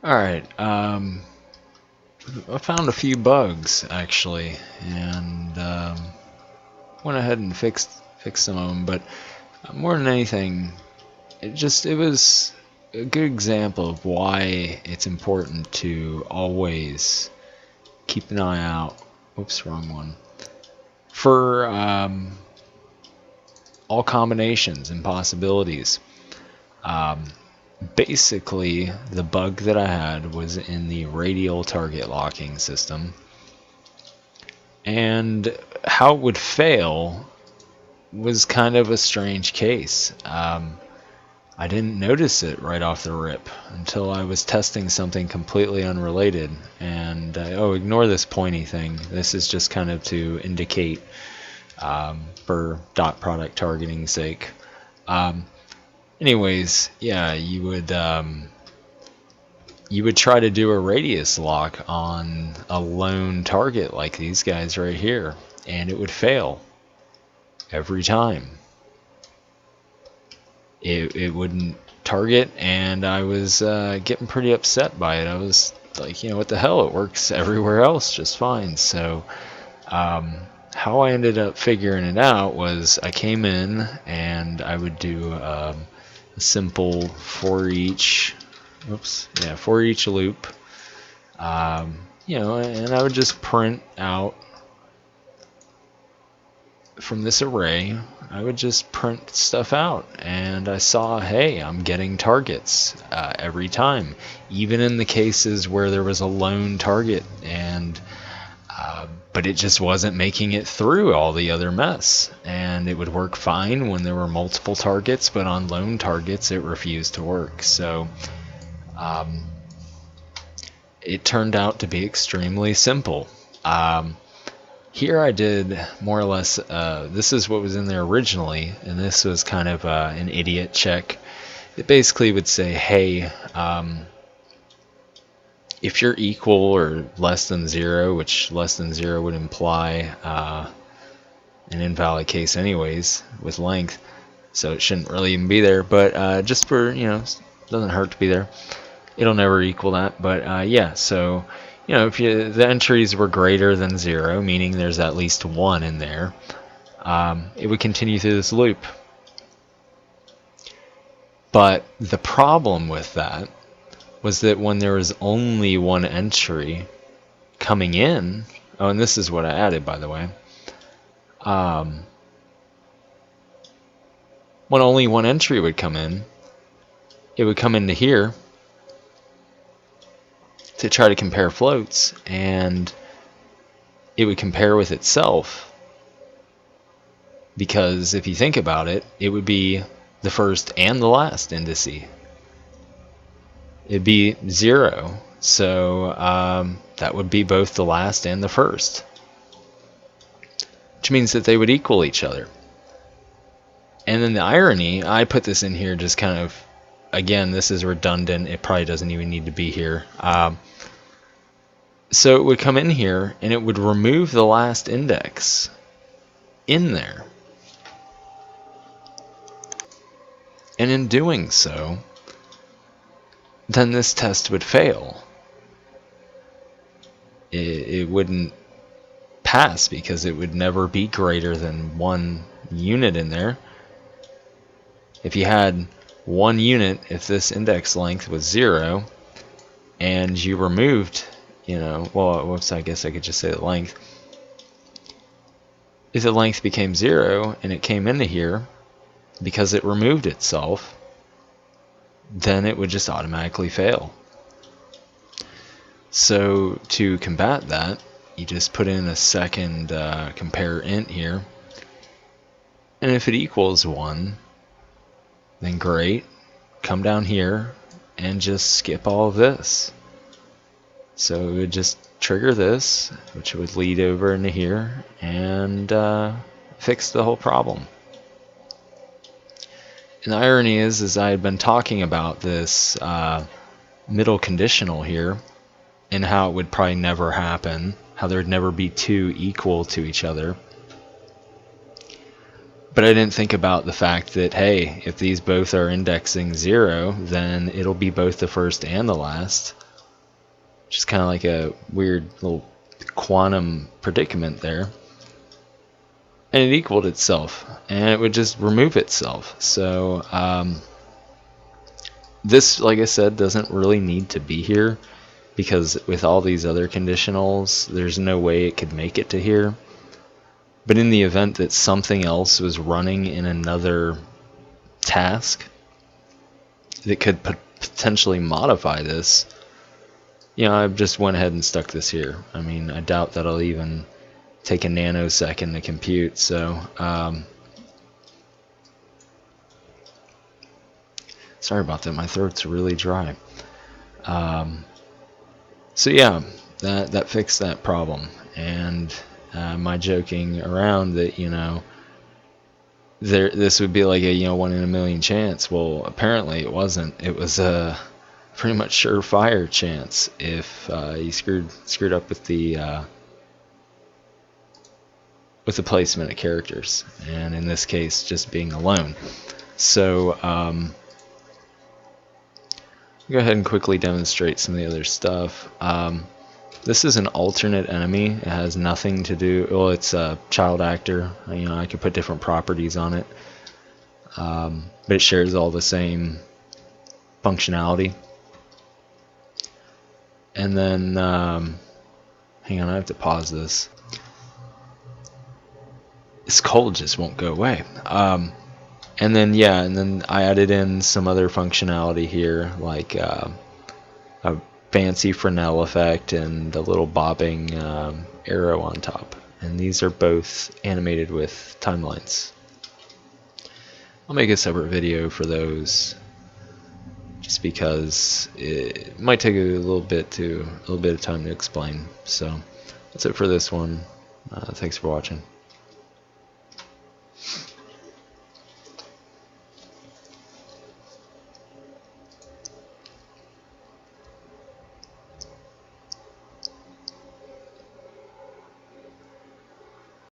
Alright, I found a few bugs actually, and went ahead and fixed some of them, but more than anything, it was a good example of why it's important to always keep an eye out. Oops, wrong one. For all combinations and possibilities. Um, Basically, the bug that I had was in the radial target locking system, and how it would fail was kind of a strange case. I didn't notice it right off the rip until I was testing something completely unrelated. And oh, ignore this pointy thing. This is just kind of to indicate for dot product targeting sake. Anyways, yeah, you would try to do a radius lock on a lone target like these guys right here, and it would fail every time. It wouldn't target, and I was getting pretty upset by it. I was like, what the hell? It works everywhere else just fine. So how I ended up figuring it out was I came in and I would do a simple for each loop, and I would just print out from this array. I would just print stuff out, and I saw, hey, I'm getting targets every time, even in the cases where there was a lone target, and but it just wasn't making it through all the other mess. And it would work fine when there were multiple targets, but on lone targets it refused to work. So it turned out to be extremely simple. Here I did more or less, this is what was in there originally, and this was kind of an idiot check. It basically would say, hey, if you're equal or less than 0, which less than 0 would imply an invalid case anyways with length, so it shouldn't really even be there, but just for, doesn't hurt to be there. It'll never equal that, but yeah, so if the entries were greater than 0, meaning there's at least 1 in there, it would continue through this loop. But the problem with that was that when there was only 1 entry coming in, oh, and this is what I added, by the way, when only 1 entry would come in, it would come into here to try to compare floats, and it would compare with itself, because if you think about it, it would be the first and the last indice. It'd be 0, so that would be both the last and the first, which means that they would equal each other. And then the irony, I put this in here just kind of, again, this is redundant, it probably doesn't even need to be here. So it would come in here and it would remove the last index in there. And in doing so, then this test would fail. It wouldn't pass because it would never be greater than 1 unit in there. If you had 1 unit, if this index length was 0, and you removed, whoops, I guess I could just say the length. If the length became 0 and it came into here, because it removed itself, then it would just automatically fail. So to combat that, you just put in a second compare int here, and if it equals 1, then great, come down here and just skip all of this. So it would just trigger this, which would lead over into here, and fix the whole problem. And the irony is I had been talking about this middle conditional here, and how it would probably never happen, how there would never be 2 equal to each other. But I didn't think about the fact that, hey, if these both are indexing 0, then it'll be both the first and the last. Just kind of like a weird little quantum predicament there. And it equaled itself, and it would just remove itself. So this, like I said, doesn't really need to be here, because with all these other conditionals, there's no way it could make it to here. But in the event that something else was running in another task that could potentially modify this, I just went ahead and stuck this here. I mean, I doubt that'll even take a nanosecond to compute, so sorry about that, my throat's really dry. So yeah, that fixed that problem. And my joking around that this would be like a 1 in a million chance, well, apparently it wasn't. It was a pretty much surefire chance if you screwed up with the placement of characters, and in this case just being alone. So go ahead and quickly demonstrate some of the other stuff. This is an alternate enemy. It has nothing to do, well, it's a child actor. I could put different properties on it, but it shares all the same functionality. And then hang on, I have to pause this. This cold just won't go away. And then I added in some other functionality here, like a fancy Fresnel effect and the little bobbing arrow on top. And these are both animated with timelines. I'll make a separate video for those, just because it might take a little bit of time to explain. So that's it for this one. Thanks for watching.